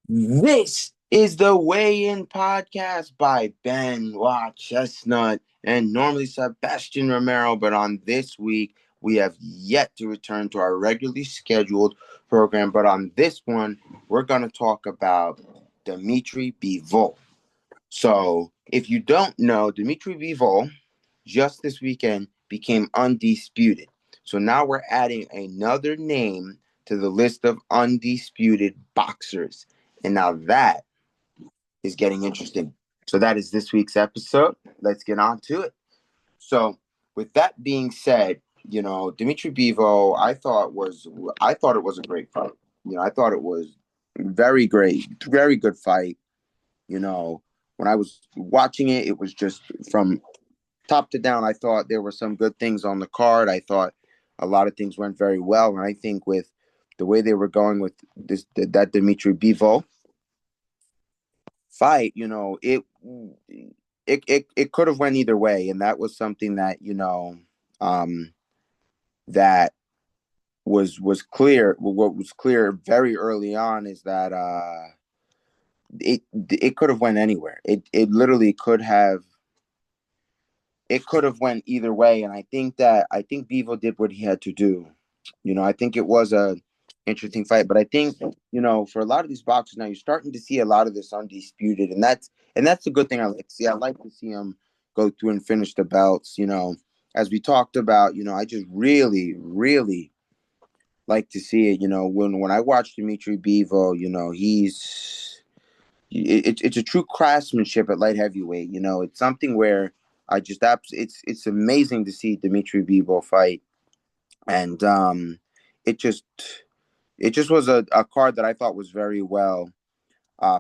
This is the Weigh-In Podcast by Ben Chestnut and normally Sebastian Romero, but on this week we have yet to return to our regularly scheduled program. But on this one, we're going to talk about Dmitry Bivol. So, if you don't know, Dmitry Bivol just this weekend became undisputed. So now we're adding another name to the list of undisputed boxers. And now that is getting interesting. So that is this week's episode. Let's get on to it. So with that being said, Dmitry Bivol, I thought it was a great fight. I thought it was very great, very good fight. You know, when I was watching it, it was just from top to down. I thought there were some good things on the card. I thought a lot of things went very well, and I think with the way they were going with that Dmitry Bivol fight, it could have went either way, and that was something that um, that was clear. What was clear very early on is that it could have went anywhere. It literally could have. It could have went either way, and I think Bivol did what he had to do. I think it was a interesting fight, but I think for a lot of these boxers now, you're starting to see a lot of this undisputed, and that's a good thing. I like to see. I like to see them go through and finish the belts. As we talked about, I just really, really like to see it. When I watch Dmitry Bivol, it's a true craftsmanship at light heavyweight. It's something where it's amazing to see Dmitry Bivol fight, and it just it just was a card that I thought was very well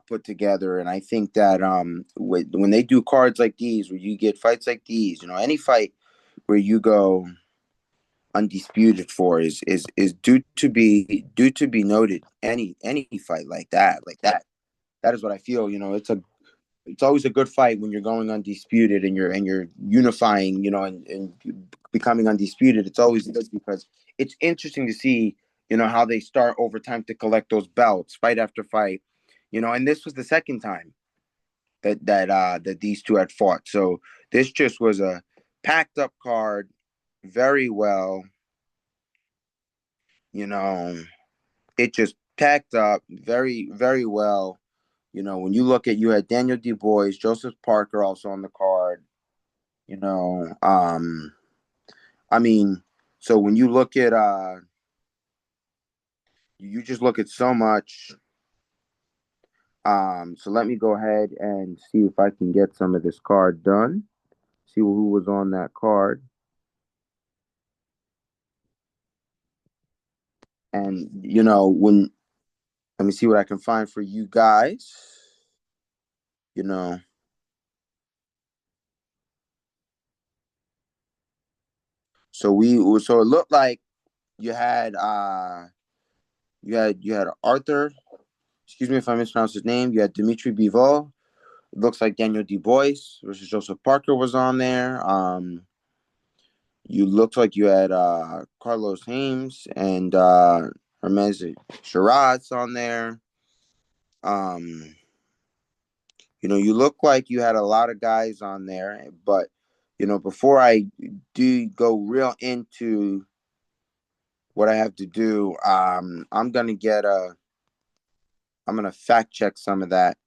put together. And I think that when they do cards like these, where you get fights like these, any fight where you go undisputed for is due to be noted. Any fight like that is what I feel. It's always a good fight when you're going undisputed and you're unifying, and becoming undisputed. It's always good because it's interesting to see, how they start over time to collect those belts, fight after fight, and this was the second time that these two had fought. So this just was a packed up card, very well, you know, it just packed up very, very well. When you had Daniel Dubois, Joseph Parker also on the card. You know, I mean, so when you look at you just look at so much. So let me go ahead and see if I can get some of this card done. See who was on that card. And when let me see what I can find for you guys. You know, so it looked like you had you had Arthur. Excuse me if I mispronounced his name. You had Dmitry Bivol. It looks like Daniel Dubois versus Joseph Parker was on there. You looked like you had Carlos Hames and Hermes Shiraz on there. Um, you look like you had a lot of guys on there, but before I do go real into what I have to do, I'm gonna fact check some of that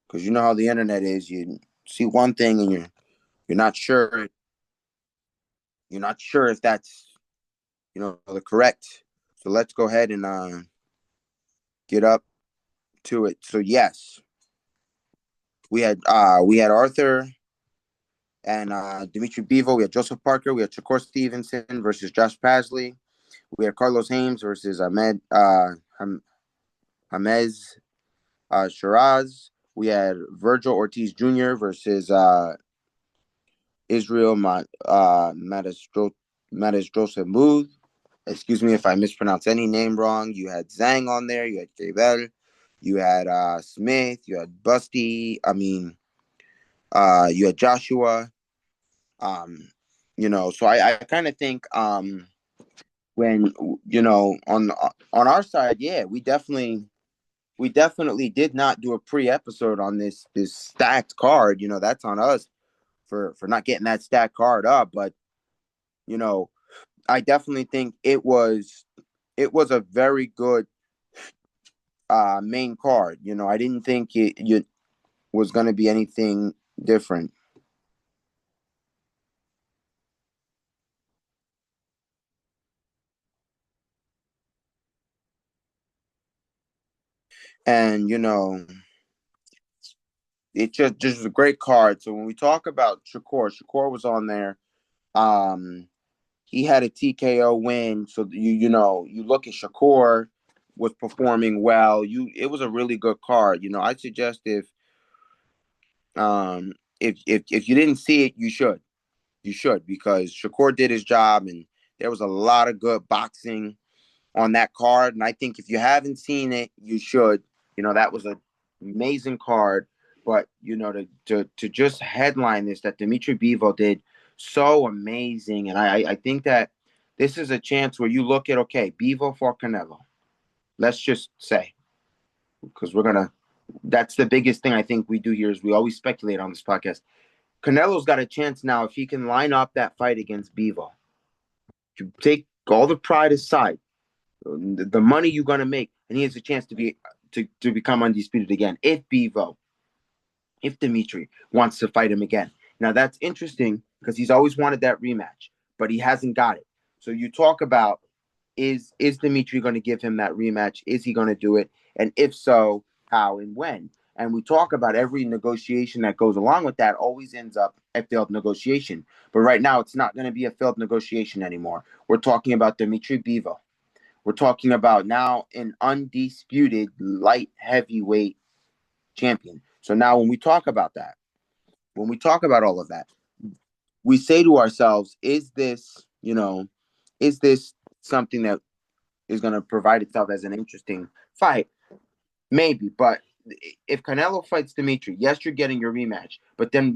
because you know how the internet is. You see one thing and you're not sure if that's the correct. So let's go ahead and get up to it. So yes, we had Arthur and Dmitry Bivol. We had Joseph Parker. We had Shakur Stevenson versus Josh Pasley. We had Carlos Hames versus Hamez Shiraz. We had Virgil Ortiz Jr. versus Israel Matesdrosemuth. Excuse me if I mispronounce any name wrong. You had Zhang on there. You had Jabel. You had Smith. You had Busty. You had Joshua. So I kind of think when on our side, yeah, we definitely did not do a pre-episode on this stacked card. That's on us for not getting that stacked card up. But you know, I definitely think it was a very good main card. I didn't think it was going to be anything different. And it just was a great card. So when we talk about Shakur was on there. Um, he had a TKO win. So you look at Shakur was performing well. It was a really good card. I suggest if you didn't see it, you should. You should, because Shakur did his job, and there was a lot of good boxing on that card. And I think if you haven't seen it, you should. That was an amazing card. But to just headline this, that Dmitry Bivol did so amazing, and I think that this is a chance where you look at, okay, Bivol for Canelo. Let's just say, because we're gonna. That's the biggest thing I think we do here is we always speculate on this podcast. Canelo's got a chance now if he can line up that fight against Bivol. To take all the pride aside, the money you're gonna make, and he has a chance to become undisputed again. If Dmitry wants to fight him again. Now that's interesting because he's always wanted that rematch, but he hasn't got it. So you talk about, is Dmitry going to give him that rematch? Is he going to do it? And if so, how and when? And we talk about every negotiation that goes along with that always ends up a failed negotiation. But right now, it's not going to be a failed negotiation anymore. We're talking about Dmitry Bivol. We're talking about now an undisputed light heavyweight champion. So now when we talk about all of that, we say to ourselves, is this something that is going to provide itself as an interesting fight? Maybe, but if Canelo fights Dimitri, yes, you're getting your rematch. But then,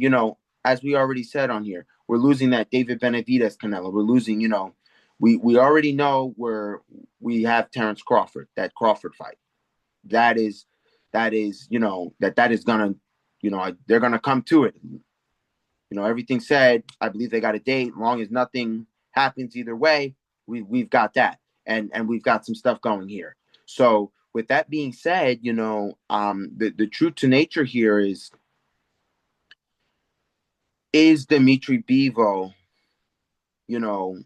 as we already said on here, we're losing that David Benavidez Canelo. We're losing, we already know where we have Terrence Crawford, that Crawford fight. That is, that is gonna, they're gonna come to it. Everything said, I believe they got a date. Long as nothing happens either way, we've got that, and we've got some stuff going here. So with that being said, the truth to nature here is Dimitri Bivol, you know,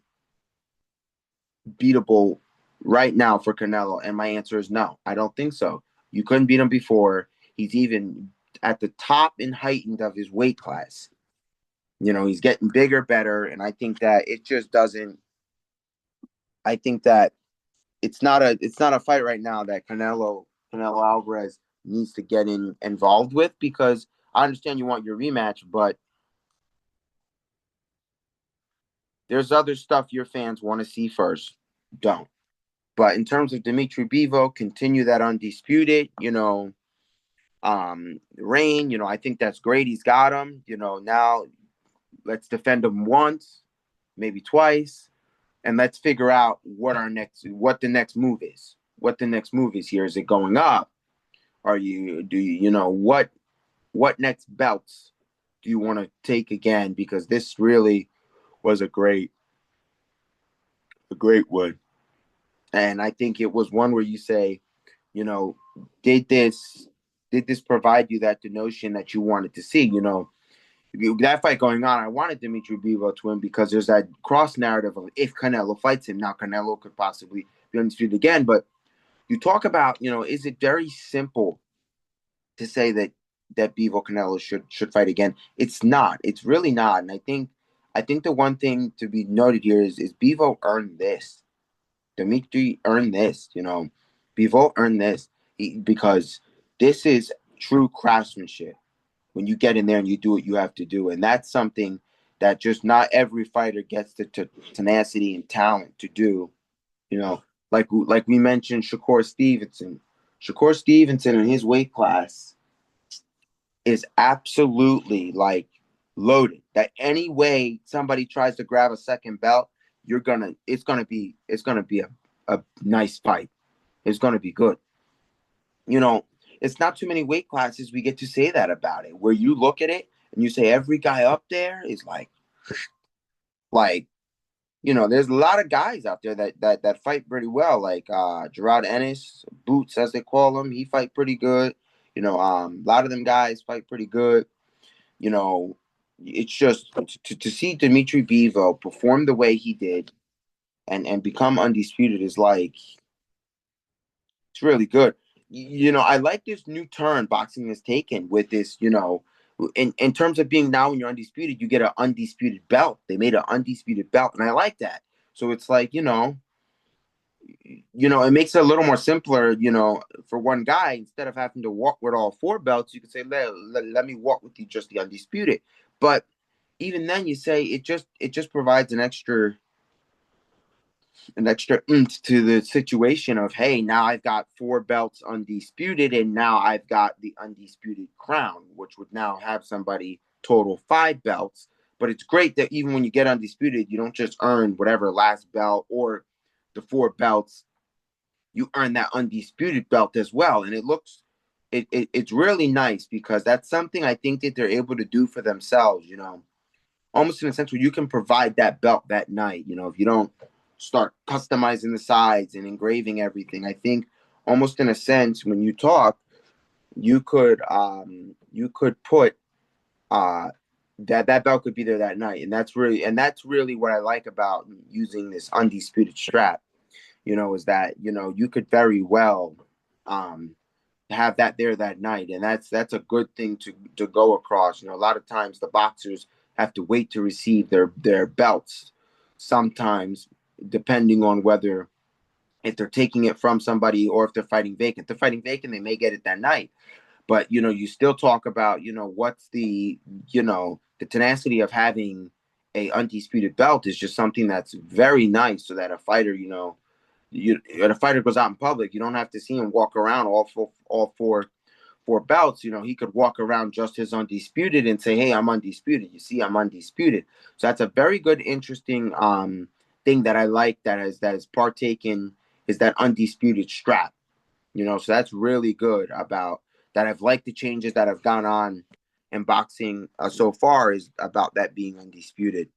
beatable right now for Canelo? And my answer is no. I don't think so. You couldn't beat him before. He's even at the top and heightened of his weight class. He's getting bigger, better, and I think that it just doesn't. I think that it's not a fight right now that Canelo Alvarez needs to get involved with, because I understand you want your rematch, but there's other stuff your fans want to see first. Don't. But in terms of Dimitri Bivol, continue that undisputed, reign. I think that's great. He's got him. Now let's defend him once, maybe twice, and let's figure out what the next move is. What the next move is here. Is it going up? What next belts do you want to take again? Because this really was a great one. And I think it was one where you say, you know, did this provide you that the notion that you wanted to see? That fight going on, I wanted Dimitri Bivol to win because there's that cross narrative of, if Canelo fights him, now Canelo could possibly be undisputed again. But you talk about, is it very simple to say that Bivol Canelo should fight again? It's not. It's really not. And I think the one thing to be noted here is Bivol earned this. Dmitry earned this. Bivol earned this because this is true craftsmanship. When you get in there and you do what you have to do, and that's something that just not every fighter gets the tenacity and talent to do. You know, like we mentioned, Shakur Stevenson. Shakur Stevenson in his weight class is absolutely like loaded. That any way somebody tries to grab a second belt, it's gonna be a nice fight. It's gonna be good. You know, it's not too many weight classes we get to say that about it. Where you look at it and you say every guy up there is like there's a lot of guys out there that fight pretty well, like Gerard Ennis, Boots as they call him. He fight pretty good. A lot of them guys fight pretty good. You know, it's just to see Dmitry Bivol perform the way he did and become undisputed is like it's really good. I like this new turn boxing has taken with this. In terms of being now when you're undisputed, you get an undisputed belt. They made an undisputed belt, and I like that. So it's like it makes it a little more simpler. For one guy, instead of having to walk with all four belts, you could say let me walk with you just the undisputed. But even then, you say it just provides an extra oomph to the situation of, hey, now I've got four belts undisputed, and now I've got the undisputed crown, which would now have somebody total five belts. But it's great that even when you get undisputed, you don't just earn whatever last belt or the four belts, you earn that undisputed belt as well. And it's really nice because that's something I think that they're able to do for themselves, almost in a sense where you can provide that belt that night. If you don't start customizing the sides and engraving everything, I think almost in a sense when you talk, you could put that belt could be there that night, and that's really what I like about using this undisputed strap. Is that you could very well um, have that there that night, and that's a good thing to go across. A lot of times the boxers have to wait to receive their belts. Sometimes, depending on whether if they're taking it from somebody or if they're fighting vacant. If they're fighting vacant, they may get it that night. But you still talk about what's the tenacity of having a undisputed belt is just something that's very nice, so that a fighter when a fighter goes out in public, you don't have to see him walk around all four belts. He could walk around just his undisputed and say, "Hey, I'm undisputed. You see, I'm undisputed." So that's a very good, interesting thing that I like that is partaken is that undisputed strap. So that's really good about that. I've liked the changes that have gone on in boxing so far is about that being undisputed.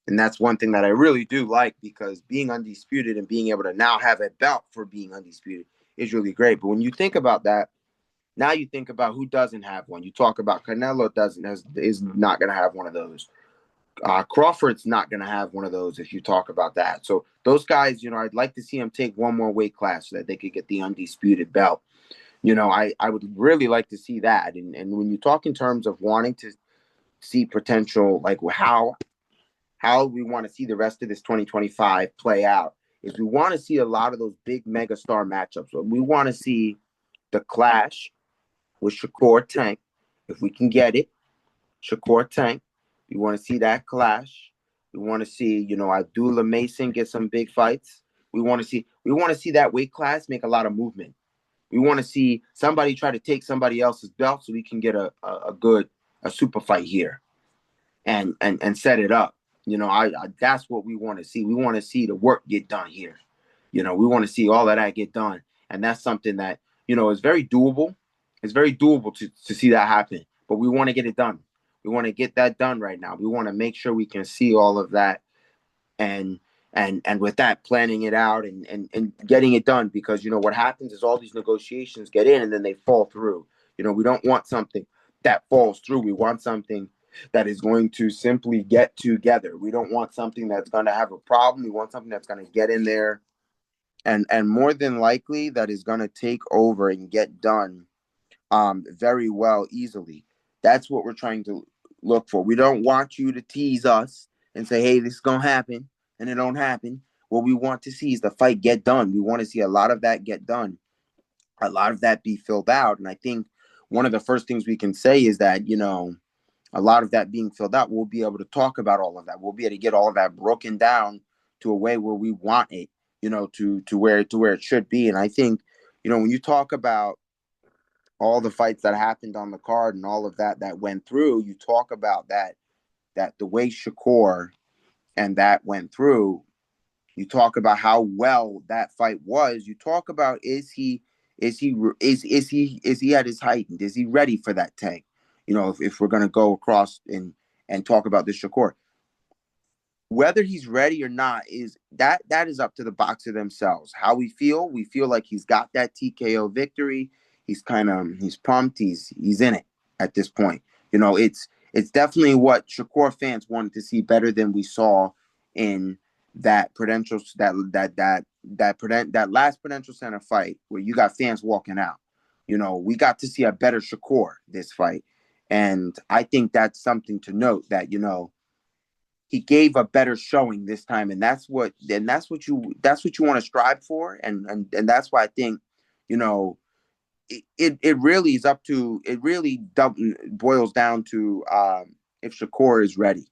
And that's one thing that I really do like because being undisputed and being able to now have a belt for being undisputed is really great. But when you think about that, now you think about who doesn't have one. You talk about Canelo is not going to have one of those. Crawford's not going to have one of those if you talk about that. So those guys, I'd like to see them take one more weight class so that they could get the undisputed belt. I would really like to see that. And when you talk in terms of wanting to see potential, like how we want to see the rest of this 2025 play out, is we want to see a lot of those big megastar matchups. We want to see the clash with Shakur Tank, if we can get it. Shakur Tank. We want to see that clash. We want to see, Abdullah Mason get some big fights. We want to see that weight class make a lot of movement. We want to see somebody try to take somebody else's belt so we can get a super fight here and set it up. I that's what we want to see. We want to see the work get done here. We want to see all of that get done, and that's something that is very doable. It's very doable to see that happen, but we want to get it done. We want to get that done right now. We want to make sure we can see all of that, and with that, planning it out and getting it done, because what happens is all these negotiations get in and then they fall through. We don't want something that falls through. We want something that is going to simply get together. We don't want something that's going to have a problem. We want something that's going to get in there and more than likely that is going to take over and get done very well easily. That's what we're trying to look for. We don't want you to tease us and say, hey, this is going to happen, and it don't happen. What we want to see is the fight get done. We want to see a lot of that get done, a lot of that be filled out. And I think one of the first things we can say is that, a lot of that being filled out, we'll be able to talk about all of that. We'll be able to get all of that broken down to a way where we want it, to where it should be. And I think, when you talk about all the fights that happened on the card and all of that went through, you talk about that the way Shakur and that went through, You talk about how well that fight was. You talk about is he at his height? Is he ready for that Tank? If we're gonna go across and talk about this Shakur, whether he's ready or not that is up to the boxer themselves. How we feel like he's got that TKO victory. He's pumped. He's in it at this point. It's definitely what Shakur fans wanted to see, better than we saw in that Prudential that last Prudential Center fight where you got fans walking out. We got to see a better Shakur this fight, and I think that's something to note, that he gave a better showing this time, and that's what you want to strive for, and that's why I think, it really is up to, it really boils down to, if Shakur is ready.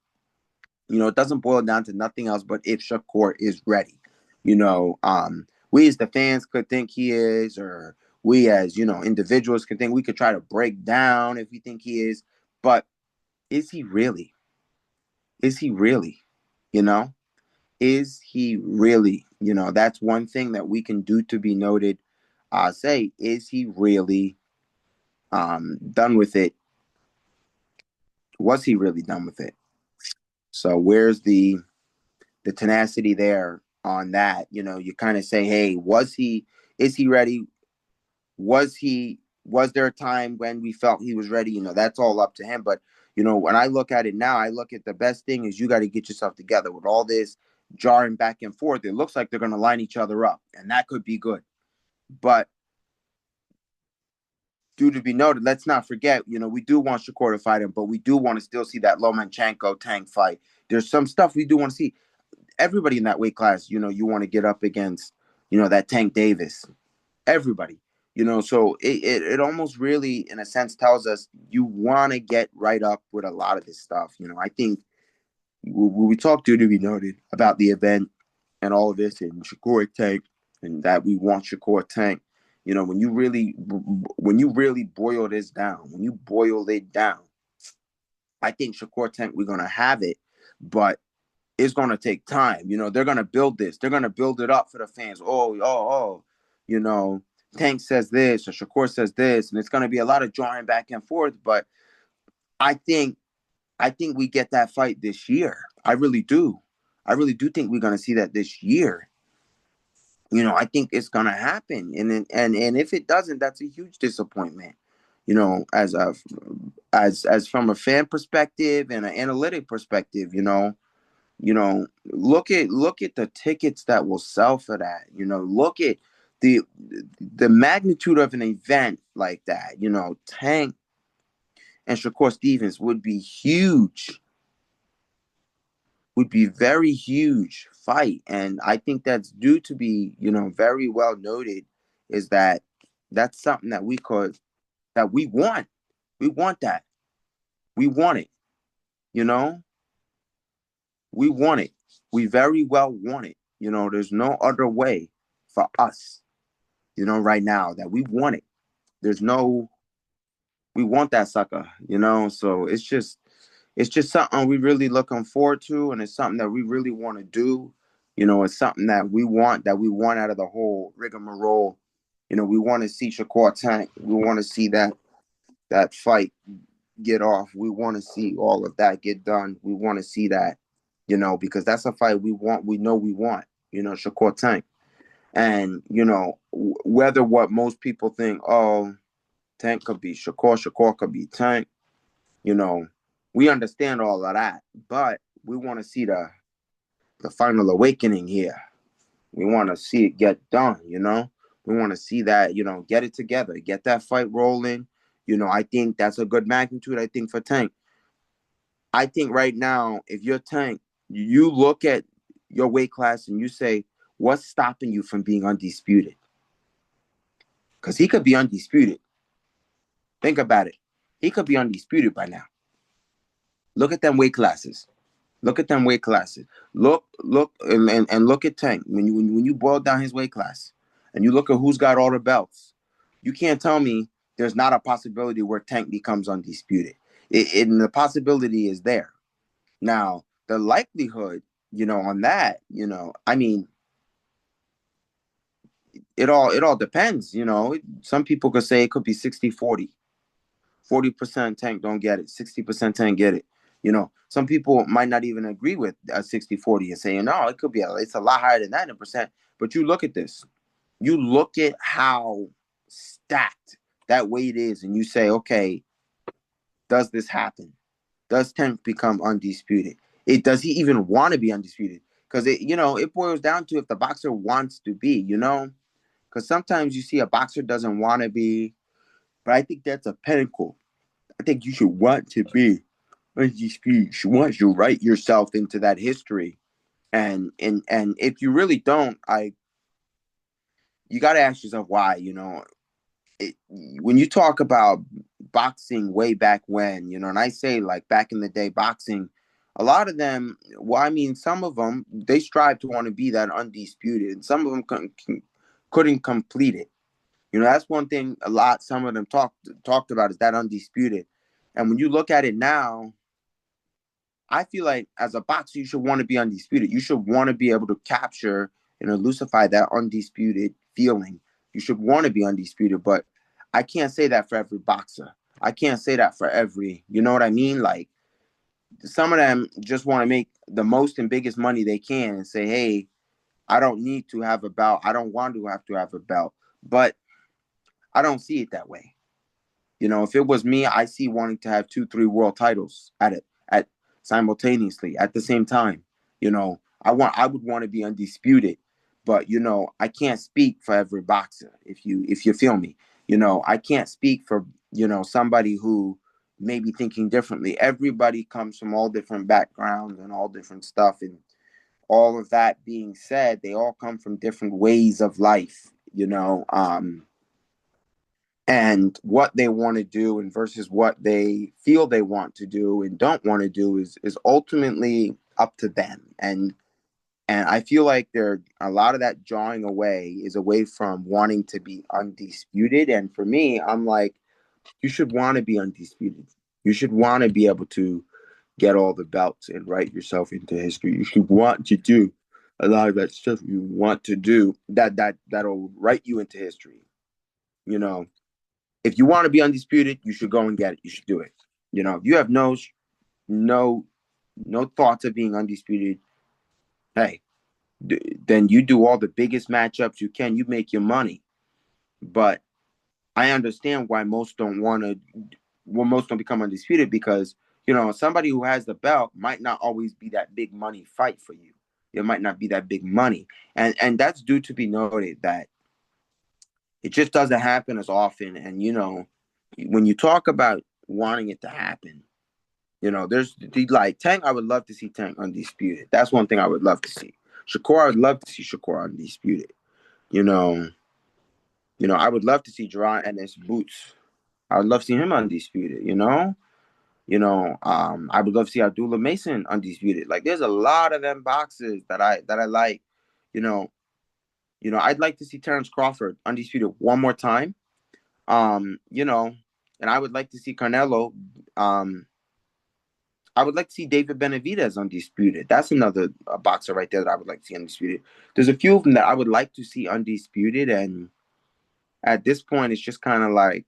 It doesn't boil down to nothing else but if Shakur is ready. We as the fans could think he is, or we as individuals could think, we could try to break down if we think he is, but is he really? Is he really? You know, is he really? That's one thing that we can do to be noted. Say, is he really done with it? Was he really done with it? So where's the tenacity there on that? You kind of say, hey, is he ready? Was there a time when we felt he was ready? That's all up to him. But when I look at it now, I look at the best thing is, you got to get yourself together with all this jarring back and forth. It looks like they're going to line each other up, and that could be good. But due to be noted, let's not forget, we do want Shakur to fight him, but we do want to still see that Lomachenko Tank fight. There's some stuff we do want to see. Everybody in that weight class, you want to get up against, that Tank Davis. Everybody. So it almost really, in a sense, tells us you want to get right up with a lot of this stuff. I think when we talked to be noted about the event and all of this, and Shakur Tank, and that we want Shakur Tank, when you really boil this down, when you boil it down, I think Shakur Tank, we're gonna have it, but it's gonna take time. They're gonna build this. They're gonna build it up for the fans. Oh. Tank says this, or Shakur says this, and it's gonna be a lot of drawing back and forth. But I think we get that fight this year. I really do. I really do think we're gonna see that this year. I think it's gonna happen, and if it doesn't, that's a huge disappointment. As from a fan perspective and an analytic perspective. Look at the tickets that will sell for that. Look at the magnitude of an event like that. Tank and Shakur Stevens would be huge. Would be very huge fight, and I think that's due to be very well noted. Is that that's something that we want. We want that. We want it. You know, we want it. We very well want it. There's no other way for us. Right now, that we want it. There's no, we want that sucker. So it's just something we really looking forward to, and it's something that we really want to do. It's something that we want out of the whole rigmarole. We want to see Shakur Tank. We want to see that fight get off. We want to see all of that get done. We want to see that, because that's a fight we want. We know we want, Shakur Tank. And, whether what most people think, oh, Tank could be Shakur, Shakur could be Tank, we understand all of that. But we want to see the final awakening here. We want to see it get done, We want to see that, get it together, get that fight rolling. I think that's a good magnitude, I think, for Tank. I think right now, if you're Tank, you look at your weight class and you say, what's stopping you from being undisputed? Because he could be undisputed. Think about it. He could be undisputed by now. Look at them weight classes. Look at them weight classes. Look, and look at Tank. When you boil down his weight class and you look at who's got all the belts, you can't tell me there's not a possibility where Tank becomes undisputed. And the possibility is there. Now, the likelihood, on that, it all depends. Some people could say it could be 60-40. 40% Tank don't get it. 60% Tank get it. Some people might not even agree with a 60-40 and saying, no, it could be it's a lot higher than that in percent. But you look at this. You look at how stacked that weight is, and you say, okay, does this happen? Does Tank become undisputed? Does he even want to be undisputed? Because it boils down to if the boxer wants to be, because sometimes you see a boxer doesn't want to be, but I think that's a pinnacle. I think you should want to be undisputed. You want to write yourself into that history, and if you really don't, you got to ask yourself why. When you talk about boxing way back when, and I say like back in the day, boxing, a lot of them, well, I mean, some of them, they strive to want to be that undisputed, and some of them couldn't complete it. That's one thing some of them talked about is that undisputed. And when you look at it now, I feel like as a boxer, you should want to be undisputed. You should want to be able to capture and elucidate that undisputed feeling. You should want to be undisputed, but I can't say that for every boxer. I can't say that for every, you know what I mean? Like some of them just want to make the most and biggest money they can and say, hey, I don't need to have a belt. I don't want to have a belt. But I don't see it that way. If it was me, I see wanting to have 2, 3 world titles at simultaneously at the same time. I would want to be undisputed, but I can't speak for every boxer. If you feel me, I can't speak for somebody who may be thinking differently. Everybody comes from all different backgrounds and all different stuff, and all of that being said, they all come from different ways of life. And what they want to do and versus what they feel they want to do and don't want to do is ultimately up to them. And I feel like there a lot of that drawing away is away from wanting to be undisputed. And for me, I'm like, you should want to be undisputed. You should want to be able to get all the belts and write yourself into history. You should want to do a lot of that stuff you want to do that'll write you into history. You know, if you want to be undisputed, you should go and get it. You should do it. If you have no thoughts of being undisputed, hey, then you do all the biggest matchups you can. You make your money. But I understand why most don't want to. Well, most don't become undisputed because somebody who has the belt might not always be that big money fight for you. It might not be that big money, and that's due to be noted that it just doesn't happen as often. And when you talk about wanting it to happen, there's like Tank. I would love to see Tank undisputed. That's one thing I would love to see. Shakur, I would love to see Shakur undisputed. You know, I would love to see Jerron Ennis Boots. I would love to see him undisputed. I would love to see Abdullah Mason undisputed. Like, there's a lot of them boxers that I like. You know, I'd like to see Terrence Crawford undisputed one more time. And I would like to see Canelo. I would like to see David Benavidez undisputed. That's another boxer right there that I would like to see undisputed. There's a few of them that I would like to see undisputed, and at this point, it's just kind of like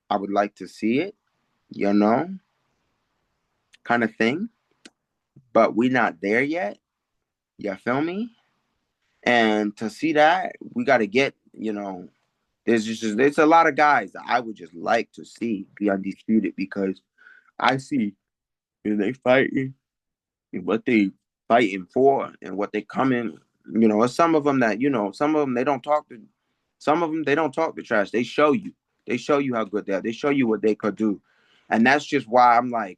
I would like to see it, kind of thing. But we're not there yet. You feel me? And to see that, we got to get, there's a lot of guys that I would just like to see be undisputed because I see they fighting and what they fighting for and what they coming. And some of them that some of them they don't talk to, some of them they don't talk to trash. They show you. They show you how good they are. They show you what they could do, and that's just why I'm like,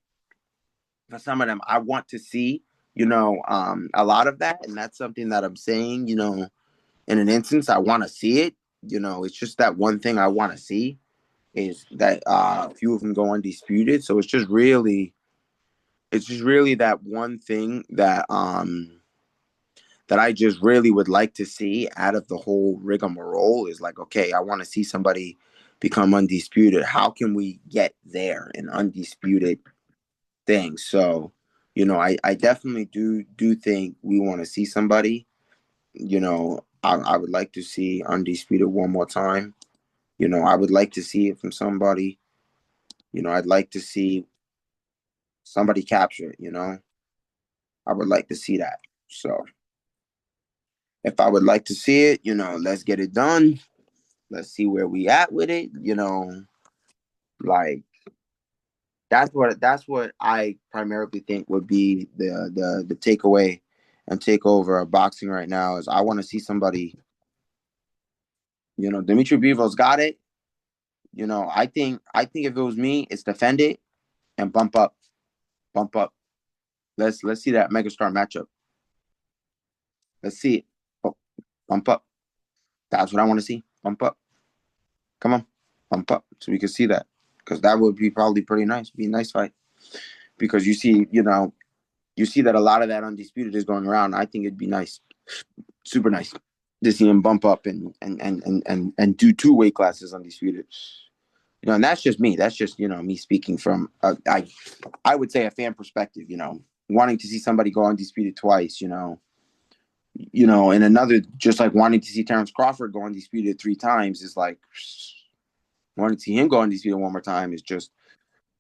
for some of them, I want to see a lot of that, and that's something that I'm saying. In an instance, I want to see it. It's just that one thing I want to see is that a few of them go undisputed. So it's just really that one thing that I just really would like to see out of the whole rigmarole is like, okay, I want to see somebody become undisputed. How can we get there in undisputed things? So, I definitely do think we want to see somebody, I would like to see Undisputed one more time. I would like to see it from somebody. I'd like to see somebody capture it. I would like to see that. So if I would like to see it, let's get it done. Let's see where we at with it. Like that's what I primarily think would be the takeaway and takeover of boxing right now is I want to see somebody. Dmitry Bivol's got it. I think if it was me, it's defend it and bump up. Let's see that megastar matchup. Let's see it. Bump up. That's what I want to see. Bump up. Come on, bump up so we can see that because that would be probably pretty nice. Be a nice fight because you see that a lot of that Undisputed is going around. I think it'd be nice, super nice to see him bump up and do two weight classes Undisputed. And that's just me. That's just me speaking from I would say a fan perspective. Wanting to see somebody go Undisputed twice. And another just like wanting to see Terrence Crawford go Undisputed 3 times is like wanting to see him go Undisputed one more time is just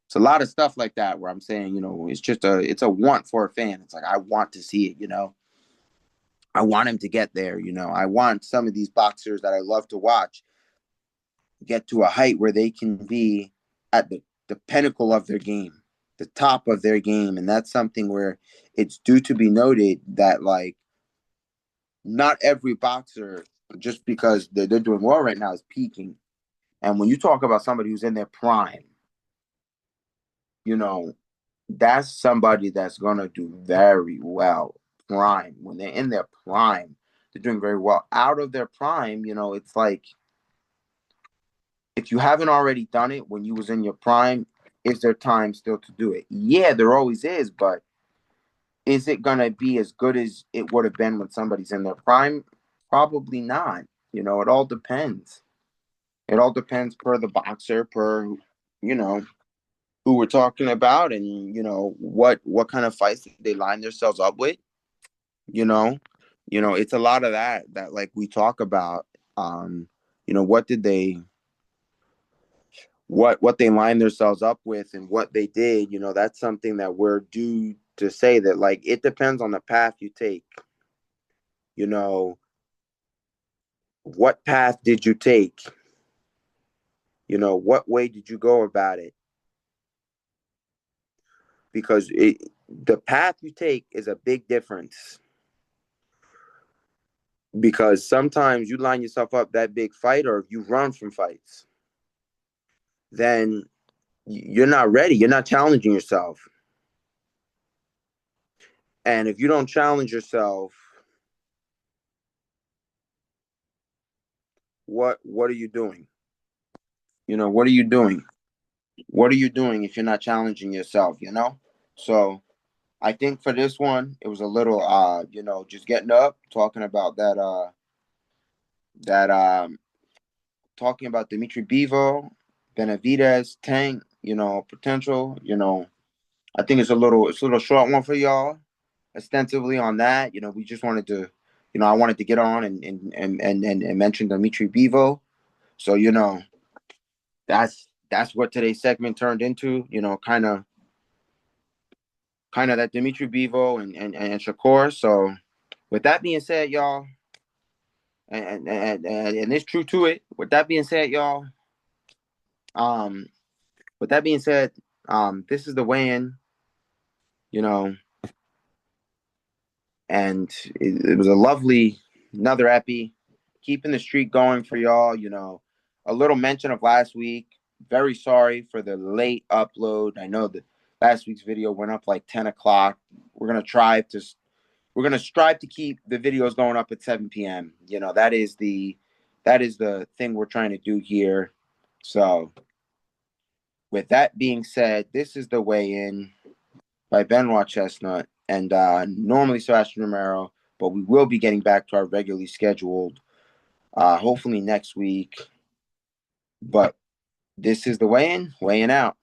it's a lot of stuff like that where I'm saying it's a want for a fan. It's like I want to see it. I want him to get there. I want some of these boxers that I love to watch get to a height where they can be at the pinnacle of their game, the top of their game. And that's something where it's due to be noted that, like, not every boxer, just because they're doing well right now, is peaking. And when you talk about somebody who's in their prime, you know, that's somebody that's going to do very well. Prime. When they're in their prime, they're doing very well. Out of their prime, it's like, if you haven't already done it when you was in your prime, is there time still to do it? Yeah, there always is, but is it gonna be as good as it would have been when somebody's in their prime? Probably not. It all depends. It all depends per the boxer, per you know who we're talking about, and what kind of fights they line themselves up with. You know, it's a lot of that like we talk about. What did they what they lined themselves up with and what they did, that's something that we're due to say that like it depends on the path you take. You know, what path did you take? What way did you go about it? Because the path you take is a big difference. Because sometimes you line yourself up that big fight, or if you run from fights, then you're not ready. You're not challenging yourself. And if you don't challenge yourself, what are you doing? What are you doing? What are you doing if you're not challenging yourself? So I think for this one, it was a little just getting up, talking about that talking about Dmitry Bivol, Benavidez, Tank, potential, I think it's a little short one for y'all, extensively on that. We just wanted to, I wanted to get on and mention Dmitry Bivol. So, that's what today's segment turned into, kind of that Dmitry Bivol and Shakur. So with that being said, y'all, and it's true to it. With that being said, y'all, um, with that being said, this is the weigh-in, you know, and it was a lovely another epi, keeping the streak going for y'all. A little mention of last week. Very sorry for the late upload. I know that last week's video went up like 10 o'clock. We're gonna strive to keep the videos going up at 7 p.m. That is the thing we're trying to do here. So with that being said, this is the weigh-in by Benoit Chestnut and normally Sebastian Romero, but we will be getting back to our regularly scheduled, hopefully next week. But this is the weigh-in out.